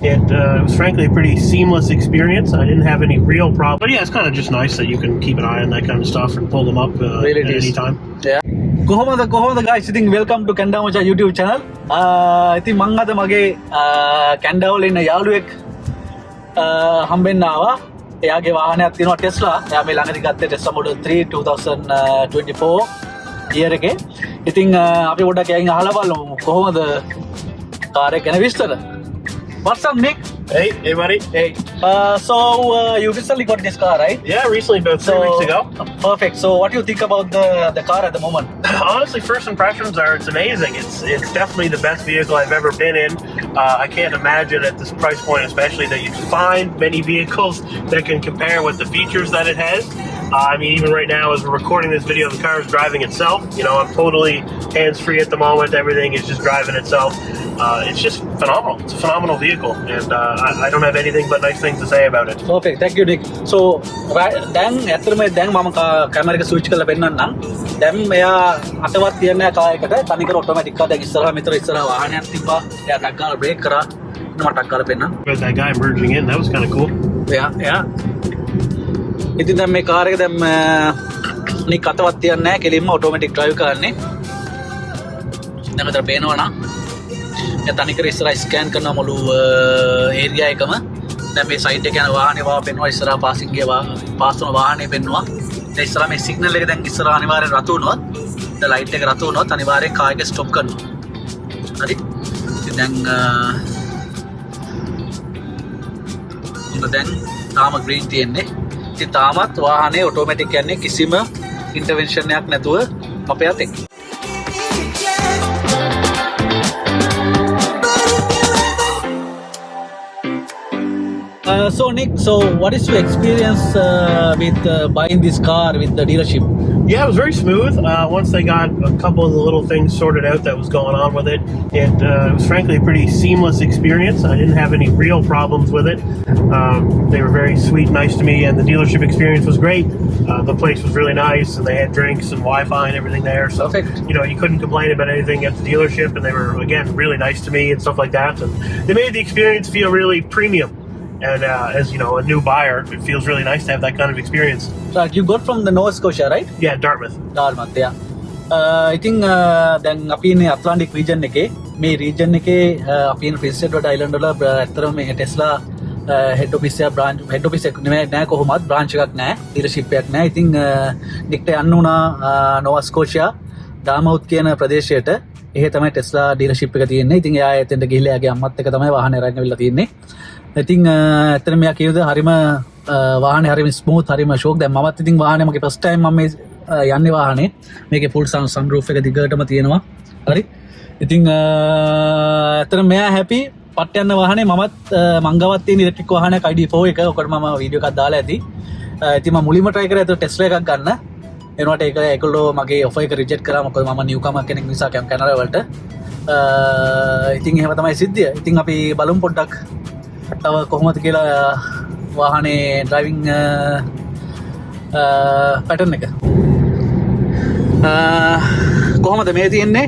It was frankly a pretty seamless experience. I didn't have any real problems. But yeah, it's kind of just nice that you can keep an eye on that kind of stuff and pull them up really at any time. Yeah. කොහොමද guys ඉතින් welcome to Canada Machan YouTube channel. ඉතින් මං අද මගේ Canada වල ඉන්න යාළුවෙක් හම්බෙන්න ආවා. එයාගේ වාහනයක් තියෙනවා ටෙස්ලා. එයා මේ ළඟදී ගත්තේ ටෙස්ලා Model 3 2024 year එකේ. ඉතින් අපි පොඩ්ඩක් එයාගෙන් අහලා බලමු කොහොමද කාර් එක ගැන විස්තර. What's up, Nick? Hey buddy. Hey. So you recently got this car, right? Yeah, recently, about 3 weeks ago. Perfect. So what do you think about the car at the moment? Honestly, first impressions are it's amazing. It's definitely the best vehicle I've ever been in. I can't imagine at this price point, especially, that you find many vehicles that can compare with the features that it has. I mean, even right now, as we're recording this video, the car is driving itself. You know, I'm totally hands-free at the moment. Everything is just driving itself. It's just phenomenal. It's a phenomenal vehicle, and I don't have anything but nice things to say about it. Perfect. Thank you, Nick. So, දැන් ඇත්තටම දැන් මම camera එක switch කරලා පෙන්නන්නම්. දැන් මෙයා අතවත් තියන්නේ car එකට තනිකර ඔටෝමැටික් එකක්. දැන් ඉස්සරහා මෙතන ඉස්සරහා වාහනයක් තිබ්බා. එයා ටක් ගාලා බ්‍රේක් කරා. මම ටක් ගාලා පෙන්නන්න. That guy merging in, that was kind of cool. Yeah. ඉතින් දැන් මේ කාර් එක දැන් නික් අතවත් තියන්නේ නැහැ. කෙලින්ම ඔටෝමැටික් ඩ්‍රයිව් කරන්නේ. දැන් මෙතන පේනවා නම් මේ තනිකර ඉස්සරහා ස්කෑන් කරන මුළු ඒරියා එකම දැන් මේ සයිඩ් එක යන වාහනේ වාව පෙන්වනවා ඉස්සරහා පාසින් ගිය පාස් වුණ වාහනේ පෙන්වනවා දැන් ඉස්සරහා මේ සිග්නල් එක දැන් ඉස්සරහා අනිවාර්යෙන් රතු වුණොත් දැන් ලයිට් එක රතු වුණොත් අනිවාර්යෙන් කාර් එක ස්ටොප් කරනවා හරි ඉතින් දැන් තාම ග්‍රීන් තියෙන්නේ ඉතින් තාමත් වාහනේ ඔටෝමැටික් යන්නේ කිසිම ඉන්ටර්වෙන්ෂන් එකක් නැතුව අපේ අතේ So Nick, what is your experience with buying this car with the dealership? Yeah, it was very smooth. Once they got a couple of the little things sorted out that was going on with it, it was frankly a pretty seamless experience. I didn't have any real problems with it. They were very sweet, nice to me, and the dealership experience was great. The place was really nice, and they had drinks and Wi-Fi and everything there. So, perfect. You know, you couldn't complain about anything at the dealership, and they were, again, really nice to me and stuff like that. And they made the experience feel really premium. And as you know, a new buyer, it feels really nice to have that kind of experience. Right, you got from the Nova Scotia, right? Yeah, Dartmouth, yeah. I think දැන් අපි ඉන්නේ Atlantic region එකේ. මේ region එකේ අපි ඉන්නේ prince Edward island වල ඇත්තටම මේ ටෙස්ලා හෙඩ් ඔෆිස් එක නෙමෙයි නෑ කොහොමවත් බ්‍රාන්ච් එකක් නෑ ඩීලර්ෂිප් එකක් නෑ. ඉතින් නික්ට යන්න උනා නෝවා ස්කෝෂියා ඩාමවුත් කියන ප්‍රදේශයට. එහෙ තමයි ටෙස්ලා ඩීලර්ෂිප් එක තියෙන්නේ. ඉතින් එයා එතෙන්ට ගිහිල්ලා එයාගේ අම්මත් එක්ක තමයි වාහනේ අරගෙන අවිල්ලා තියෙන්නේ. ඉතින් ඇත්තටම මෙයා කියුවද හරිම වාහනේ හරිම ස්මූත් හරිම ෂෝක්. දැන් මමත් ඉතින් වාහනේ මගේ ෆස්ට් ටයිම් මම මේ යන්නේ වාහනේ. මේකේ ෆුල් සන්රූෆ් එක දිගටම තියෙනවා. හරි. ඉතින් ඇත්තටම මෙයා හැපි පට් යන වාහනේ මමත් මංගවත් තියෙන ඉලෙක්ට්‍රික් වාහනයක් ID4 එක. ඔකට මම වීඩියෝ එකක් දාලා ඇති. ඉතින් මම මුලින්ම try කරේ ටෙස්ලා එකක් ගන්න. එනකොට ඒගොල්ලෝ මගේ ඔෆර් එක රිජෙක්ට් කරා. මොකද මම නිව්කමර් කෙනෙක් නිසා කැනඩා වලට. ඉතින් එහෙම තමයි සිද්ධිය. ඉතින් අපි බලමු පොඩ්ඩක් තව කොහොමද කියලා වාහනේ ඩ්‍රයිවිං පැටර්න් එක කොහොමද මේ තියෙන්නේ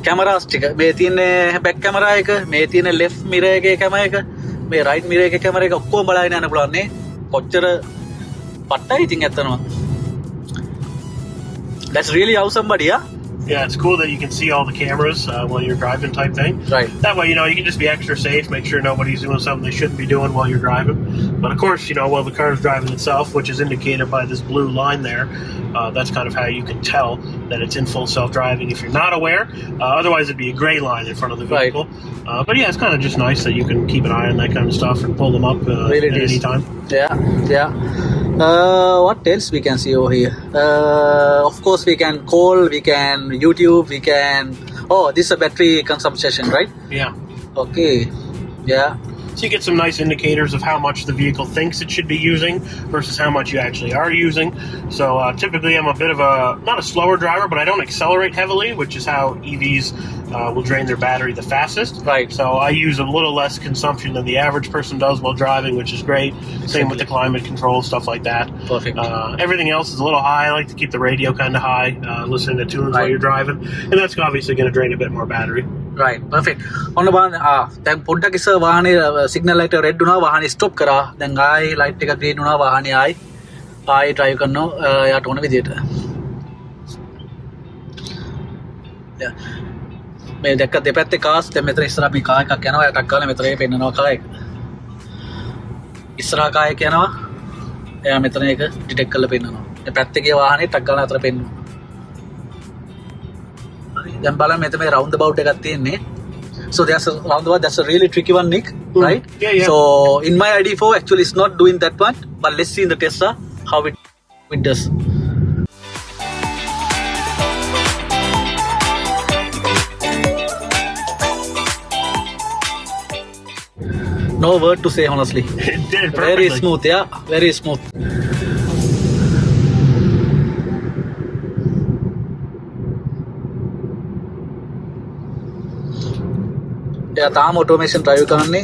කැමරාස් ටික මේ තියෙන්නේ බැක් කැමරා එක මේ තියෙන ලෙෆ්ට් මිරර් එකේ කැමරා එක මේ රයිට් මිරර් එකේ කැමරා එක ඔක්කොම බලාගෙන යන්න පුළුවන් නේ කොච්චර පට්ටයි ඉතින් ඇත්තනම That's really awesome buddy yeah Yeah, it's cool that you can see all the cameras while you're driving type thing. Right. That way, you know, you can just be extra safe, make sure nobody's doing something they shouldn't be doing while you're driving. But of course, you know, while the car is driving itself, which is indicated by this blue line there, that's kind of how you can tell that it's in full self-driving if you're not aware. Otherwise, it'd be a gray line in front of the vehicle. Right. But yeah, it's kind of just nice that you can keep an eye on that kind of stuff and pull them up really at any time. Yeah. What else we can see over here? Of course, we can call, we can YouTube, we can. Oh, this is a battery consumption, right? Yeah. Okay. Yeah. So you get some nice indicators of how much the vehicle thinks it should be using versus how much you actually are using. So typically I'm a bit of not a slower driver, but I don't accelerate heavily, which is how EVs will drain their battery the fastest. Right. So I use a little less consumption than the average person does while driving, which is great. Exactly. Same with the climate control, stuff like that. Perfect. Everything else is a little high. I like to keep the radio kind of high, listening to tunes while you're driving. And that's obviously going to drain a bit more battery. right, perfect. ඔන්න බලන්න දැන් පොඩ්ඩක් ඉස්සර වාහනේ signal light එක red වුණා වාහනේ stop කරා දැන් ආයි ලයිට් එක ග්‍රීන් වුණා වාහනේ ආයි ඩ්‍රයිව් කරනවා යාට ඕන විදියට මේ දැක්ක දෙපැත්තේ කාස් දැන් මෙතන ඉස්සරහ අපි කා එකක් යනවා ටක් ගාලා මෙතන පෙන්නනවා කා එක ඉස්සරහ කා එක යනවා එයා මෙතන එක ඩිටෙක්ට් කරලා පෙන්නනවා මේ පැත්තේ ගිය වාහනේ ටක් ගාලා අතර පෙන්නනවා දැන් බලන්න මෙතන මේ round about එකක් තියෙන්නේ so there's a roundabout that's a really tricky one Nick right yeah. So in my ID4 actually it's not doing that one but let's see in the Tesla how it does no word to say honestly It did perfectly. very smooth yeah very smooth එයා තාම automation drive කරන්නේ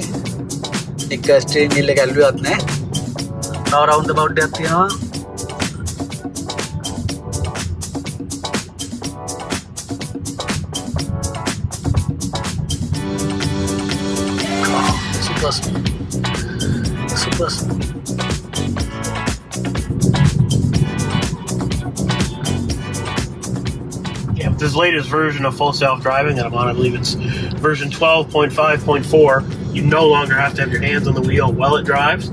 එක ස්ටීරින්ග් wheel එක ඇල්ලුවත් නැහැ. තව round අබවුට් එකක් තියෙනවා. super smooth. This latest version of full self-driving that I'm on, I believe it's version 12.5.4, you no longer have to have your hands on the wheel while it drives.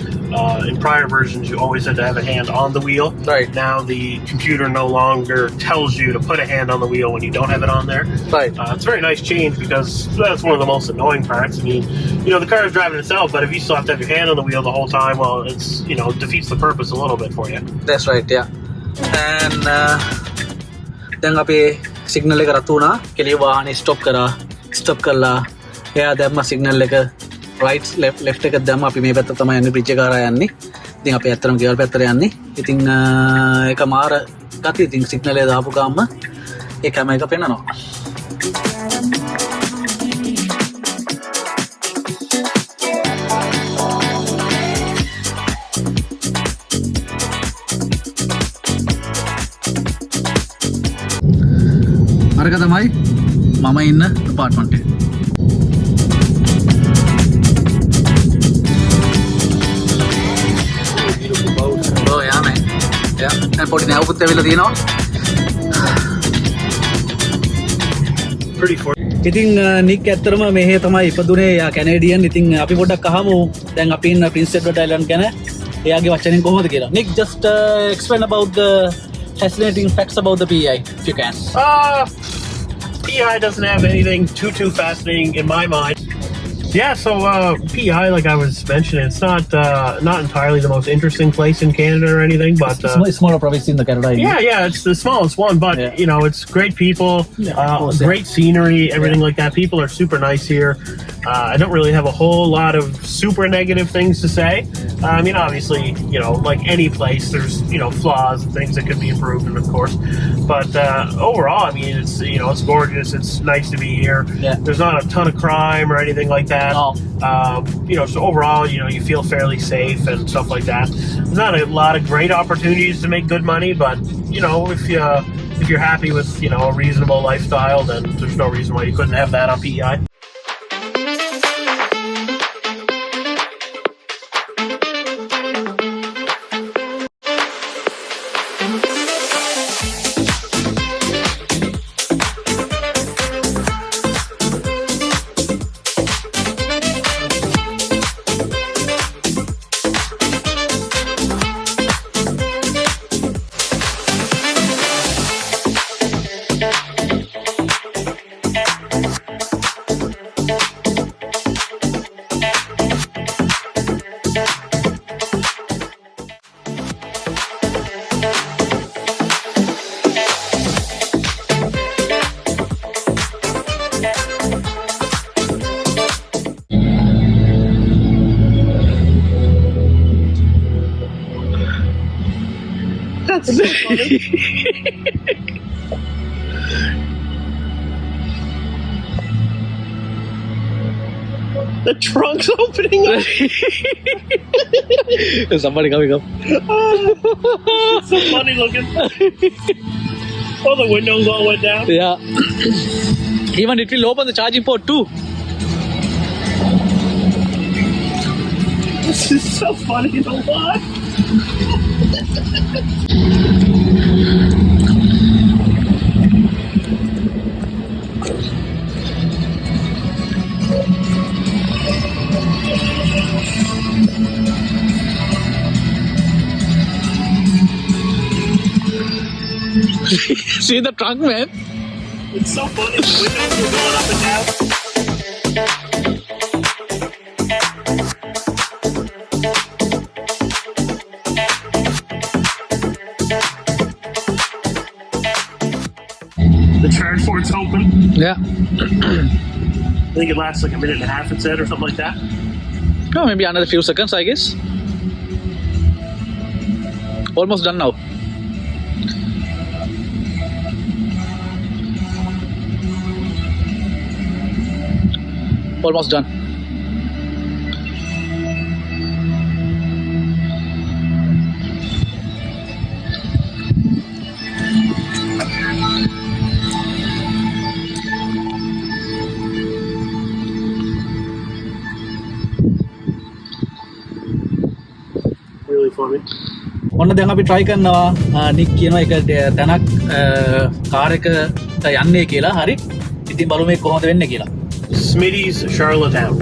In prior versions, you always had to have a hand on the wheel. Right. Now the computer no longer tells you to put a hand on the wheel when you don't have it on there. Right. It's a very nice change because that's one of the most annoying parts. I mean, the car is driving itself, but if you still have to have your hand on the wheel the whole time, well, it's, defeats the purpose a little bit for you. That's right, yeah. And දැන් අපේ signal එක රතු වුණා කෙලිය වාහනේ stop කරලා එයා දැම්ම signal එක රයිට් ලෙෆ්ට් එක දැම්ම අපි මේ පැත්ත තමයි යන්නේ බ්‍රිජ් එක කරා යන්නේ ඉතින් අපි ඇත්තටම ගෙවල් පැත්තට යන්නේ ඉතින් ඒක මාර ගතිය ඉතින් සිග්නල් එක දාපු ගාම ඒ කැම එක පෙන්නනවා අරක තමයි මම ඉන්න apartment එක. Oh yeah man. Yeah. දැන් පොඩි නැවුකුත් ඇවිල්ලා තියෙනවා. Pretty for. ඉතින් නික් ඇත්තටම මෙහෙ තමයි ඉපදුනේ යා කැනේඩියන්. ඉතින් අපි පොඩ්ඩක් අහමු දැන් අපි ඉන්න Prince Edward Island ගැන එයාගේ වචනෙන් කොහොමද කියලා. Nick just explain about the fascinating facts about the PI if you can. PI doesn't have anything too fascinating in my mind. Yeah, so PI, like I was mentioning, it's not entirely the most interesting place in Canada or anything, but it's smaller province in the Canada. Yeah, it's the smallest one, but it's great people, great scenery, everything like that. People are super nice here. I don't really have a whole lot of super negative things to say. I mean, obviously, like any place, there's flaws and things that could be improved, of course. But overall, I mean, it's it's gorgeous. It's nice to be here. Yeah. There's not a ton of crime or anything like that. No. So overall, you feel fairly safe and stuff like that. Not a lot of great opportunities to make good money, but if you're happy with a reasonable lifestyle, then there's no reason why you couldn't have that on PEI. That's so funny. The trunk's opening up. There's somebody coming up. It's so funny looking. Oh, the windows all went down. Yeah. Even it will open the charging port too. This is so funny, you know what? See the trunk, man. It's so funny. The windows are going up and down. The charge port's open. Yeah. I think it lasts like a minute and a half, it said, or something like that. Oh, maybe another few seconds, I guess. Almost done now. Almost done. Really funny. ඔන්න දැන් අපි try කරනවා නික් කියනවා එක තැනක් car එකට යන්නේ කියලා. හරි. ඉතින් බලමු මේක කොහොමද වෙන්නේ කියලා. Smitty's Charlottetown.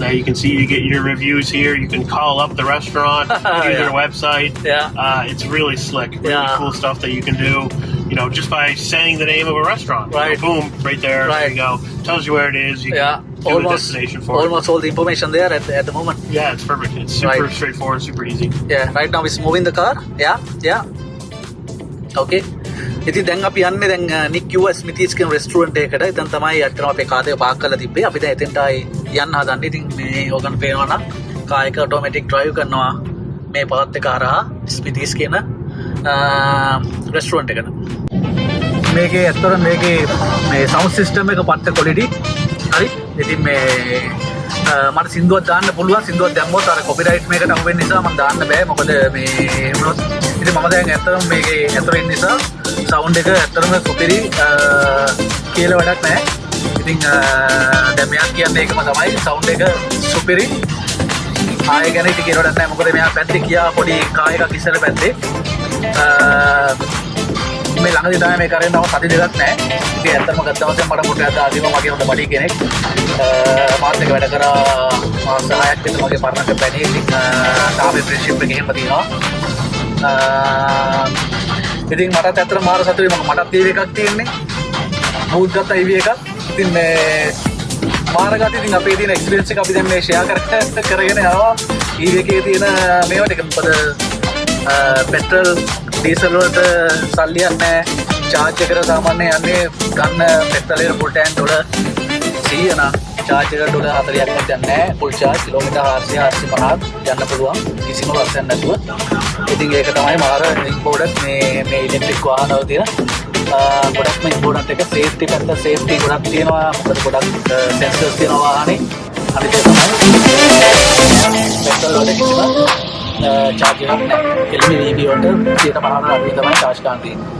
Now you can see, you get your reviews here. You can call up the restaurant, use Yeah. their website. Yeah. It's really slick, really Yeah. cool stuff that you can do. You know, just by saying the name of a restaurant. Right. You know, boom, right there. There you go. Tells you where it is. You Yeah. can do the destination for Almost all the information there at the moment. it. Yeah, it's perfect. It's super Right. straightforward, super easy. Yeah, right now it's moving the car. Yeah. Okay. ඉතින් දැන් අපි යන්නේ දැන් නික් කිව්වා ස්මිතිස් කියන restaurant එකකට. එතන තමයි අත්‍තරම අපේ කාර් එක පාක් කරලා තිබ්බේ. අපි දැන් එතෙන්ට ආයි යන්න හදන්නේ. ඉතින් මේ ඕගන් පේනවා නම් කාර් එක ඔටෝමැටික් ඩ්‍රයිව් කරනවා මේ පාත් එක හරහා ස්මිතිස් කියන රෙස්ටුරන්ට් එකට. මේකේ ඇත්තටම මේකේ මේ සවුන්ඩ් සිස්ටම් එක පත්ත ක්වොලිටි. හරි. ඉතින් මේ මට සින්දුවක් දාන්න පුළුවන්. සින්දුවක් දැම්මොත් අර කොපිරයිට් මේකට අහු වෙන නිසා මම දාන්න බෑ. මොකද මේ වුණොත් ඉතින් මම දැන් ඇත්තටම මේකේ ඇතර වෙන නිසා සවුන්ඩ් එක ඇත්තටම කොපිරි කියලා වැඩක් නැහැ. ඉතින් දැන් මෙයා කියන්නේ ඒකම තමයි සවුන්ඩ් එක සුපිරි. ආයෙ ගැන ඉතින් කියනවට නැහැ. මොකද මෙයා පැත්තේ කියා පොඩි කා එකක් ඉස්සර පැත්තේ මේ ළඟදී තමයි මේ කරේ නම සති දෙකක් නැහැ. ඉතින් ඇත්තම ගත්තා වශයෙන් මට පොඩ්ඩක් ආදිම මගේ හොඳ බඩි කෙනෙක් මාත් එක්ක වැඩ කරා මාස 6ක් විතර මගේ පරණක පැණි. ඉතින් තාම ෆ්‍රෙන්ඩ්ෂිප් එකේ එහෙම තියෙනවා. ඉතින් මටත් ඇත්තට මාර සතුටුයි. මටත් EV එකක් තියෙන්නේ. මූත් ගත්තා EV එකක්. ඉතින් මේ මාර ගාති ඉතින් අපේ තියෙන එක්ස්පීරියන්ස් එක අපි දැන් මේ ෂෙයා කරගෙන යනවා. EV එකේ තියෙන මේවා ටික මොකද පෙට්‍රල් ඩීසල් වලට සල්ලියක් නැහැ. චාර්ජ් එකට සාමාන්‍ය යන්නේ ගන්න පෙට්‍රල් එක ෆුල් ටැන්ක් වල 100 නා චාර්ජ් එකට ඩොලර් 40ක් නැත්නම් නැහැ. ෆුල් චාර්ජ් කිලෝමීටර් 450 යන්න පුළුවන් කිසිම වර්ෂයක් නැතුව. ඉතින් ඒක තමයි මාර ඉම්පෝර්ටන්ට් මේ ඉලෙක්ට්‍රික් वाहन වල තියෙන ගොඩක්ම ඉම්පෝර්ටන්ට් එක. සේෆ්ටි පැත්ත සේෆ්ටි ගොඩක් තියෙනවා. මොකද ගොඩක් සෙන්සර්ස් තියෙනවා වාහනේ. අනිත් එක තමයි පෙට්‍රල් වල කිසිම චාර්ජ් එකක් නැහැ. කෙලිම EV වලට 50% අඩුවෙන් තමයි චාර්ජ් ගන්න තියෙන්නේ.